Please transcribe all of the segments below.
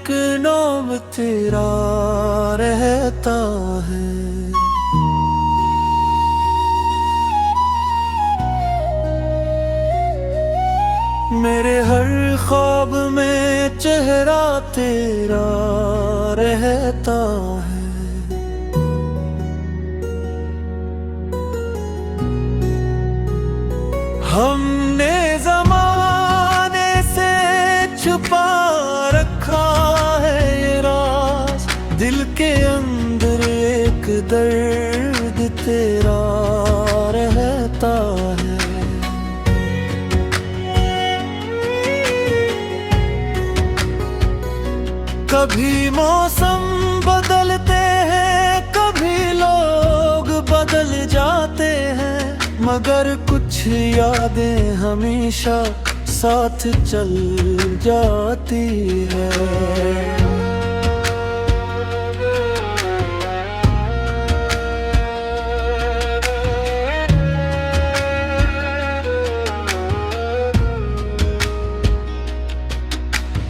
एक नाम तेरा रहता है। मेरे हर ख्वाब में चेहरा तेरा रहता है। हमने ज़माने से छुपा रखा है ये राज, दिल के अंदर एक दर्द तेरा रहता है। कभी मौसम बदलते हैं, कभी लोग बदल जाते हैं, मगर कुछ यादें हमेशा साथ चल जाती है।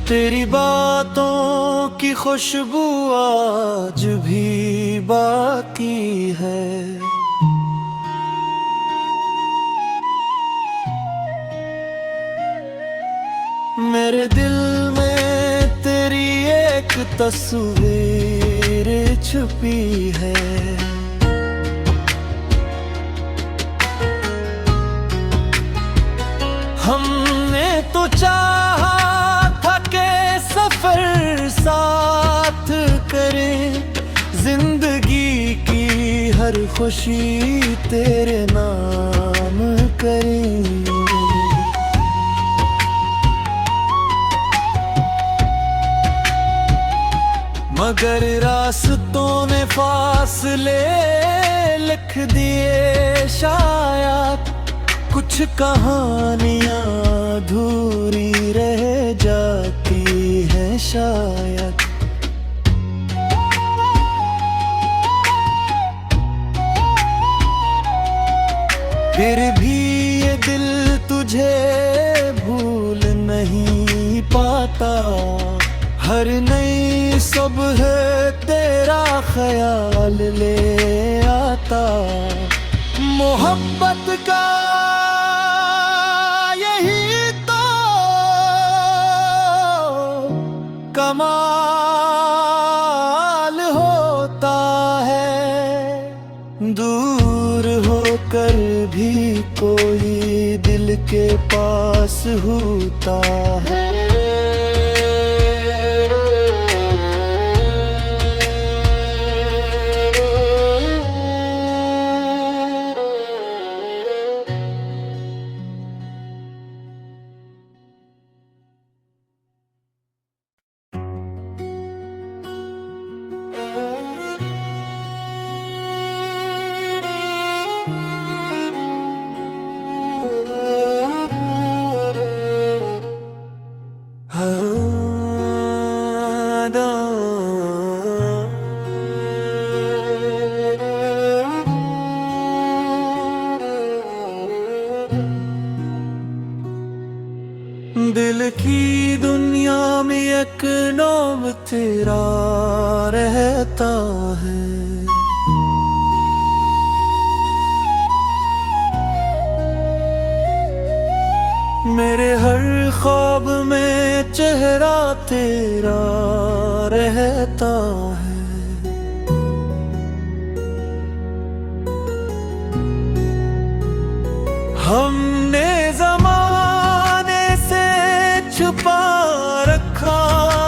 तेरी बातों की खुशबू आज भी बाकी है। मेरे दिल में तेरी एक तस्वीर छुपी है। हमने तो चाहा सफर साथ करें, जिंदगी की हर खुशी तेरे नाम करें। मगर रास्तों ने फासले लिख दिए, शायद कुछ कहानियां अधूरी रह जाती है शायद। फिर भी ये दिल तुझे भूल नहीं पाता, हर नई सुबह तेरा ख्याल ले आता। मोहब्बत का यही तो कमाल होता है, दूर होकर भी कोई दिल के पास होता है। दिल की दुनिया में एक नाम तेरा रहता है। मेरे हर ख्वाब में चेहरा तेरा रहता है। हमने ज़माने से छुपा रखा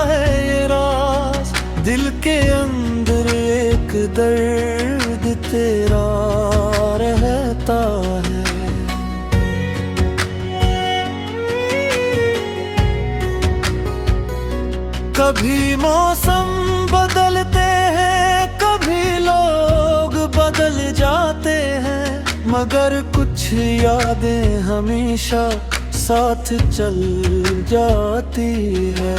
है ये राज, दिल के अंदर एक दर्द तेरा रहता है। कभी मौसम बदलते हैं, कभी लोग बदल जाते हैं, मगर कुछ यादें हमेशा साथ चल जाती है।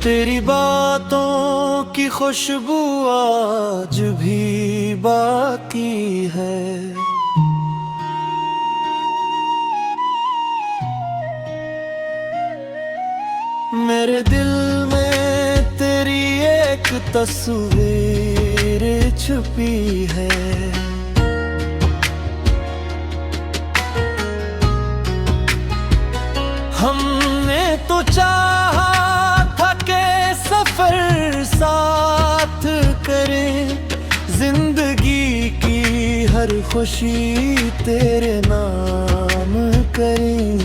तेरी बातों की खुशबू आज भी बाकी है। मेरे दिल में तेरी एक तस्वीर छुपी है। हमने तो चाहा था कि सफर साथ करें, जिंदगी की हर खुशी तेरे नाम करें।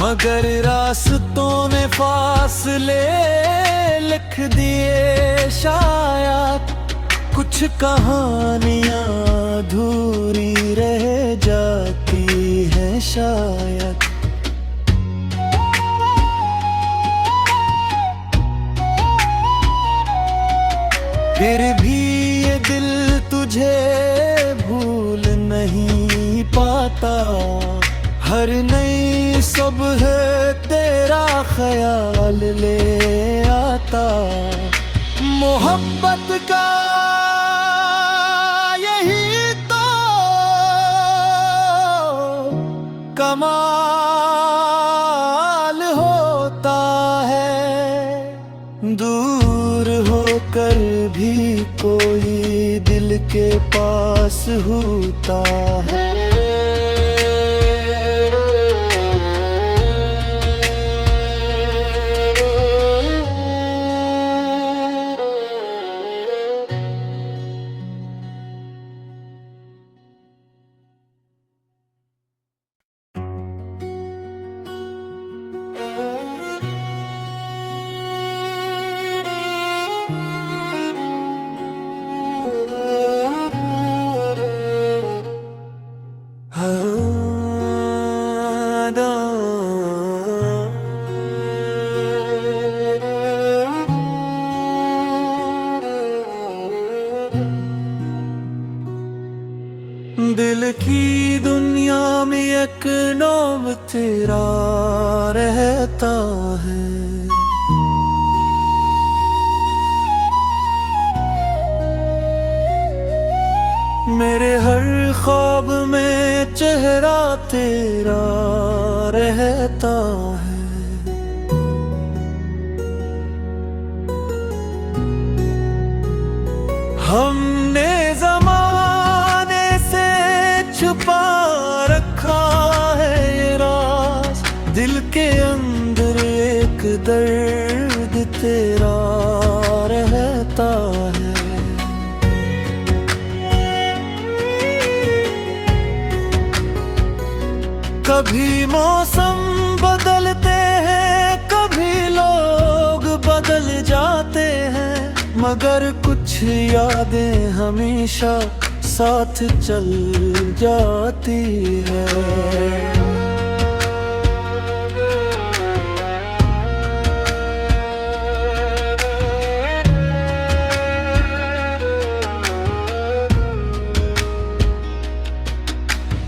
मगर रास्तों ने फासले लिख दिए, शायद कुछ कहानियां अधूरी रह जाती हैं शायद। फिर भी ये दिल तुझे भूल नहीं पाता, हर नई सुबह तेरा ख्याल ले आता। मोहब्बत का यही तो कमाल होता है, दूर होकर भी कोई दिल के पास होता है। दिल की दुनिया में एक नाम तेरा रहता है। मेरे हर ख्वाब में चेहरा तेरा रहता है। हमने ज़माने से छुपा रखा है ये राज, दिल के अंदर एक दर्द तेरा रहता है। कभी मौसम बदलते हैं, कभी लोग बदल जाते हैं, मगर कुछ यादें हमेशा साथ चल जाती है।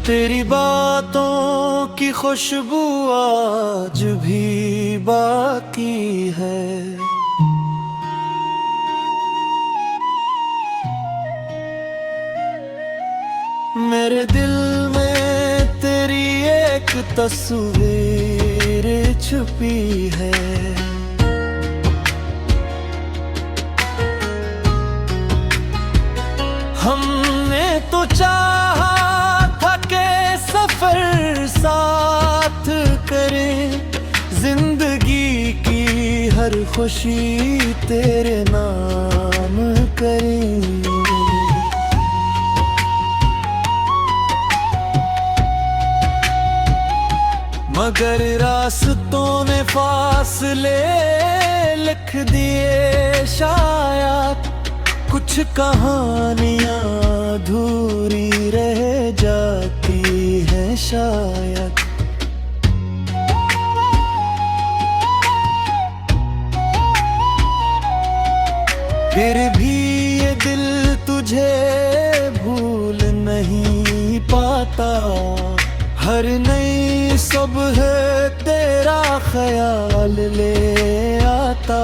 तेरी बातों की खुशबू आज भी बाकी है। मेरे दिल में तेरी एक तस्वीर छुपी है। हमने तो चाहा सफर साथ करें, जिंदगी की हर खुशी तेरे नाम करें। मगर रास्तों ने फासले लिख दिए, शायद कुछ कहानियां अधूरी रह जाती हैं शायद। फिर भी ये दिल तुझे भूल नहीं पाता, हर नई सुबह तेरा ख्याल ले आता।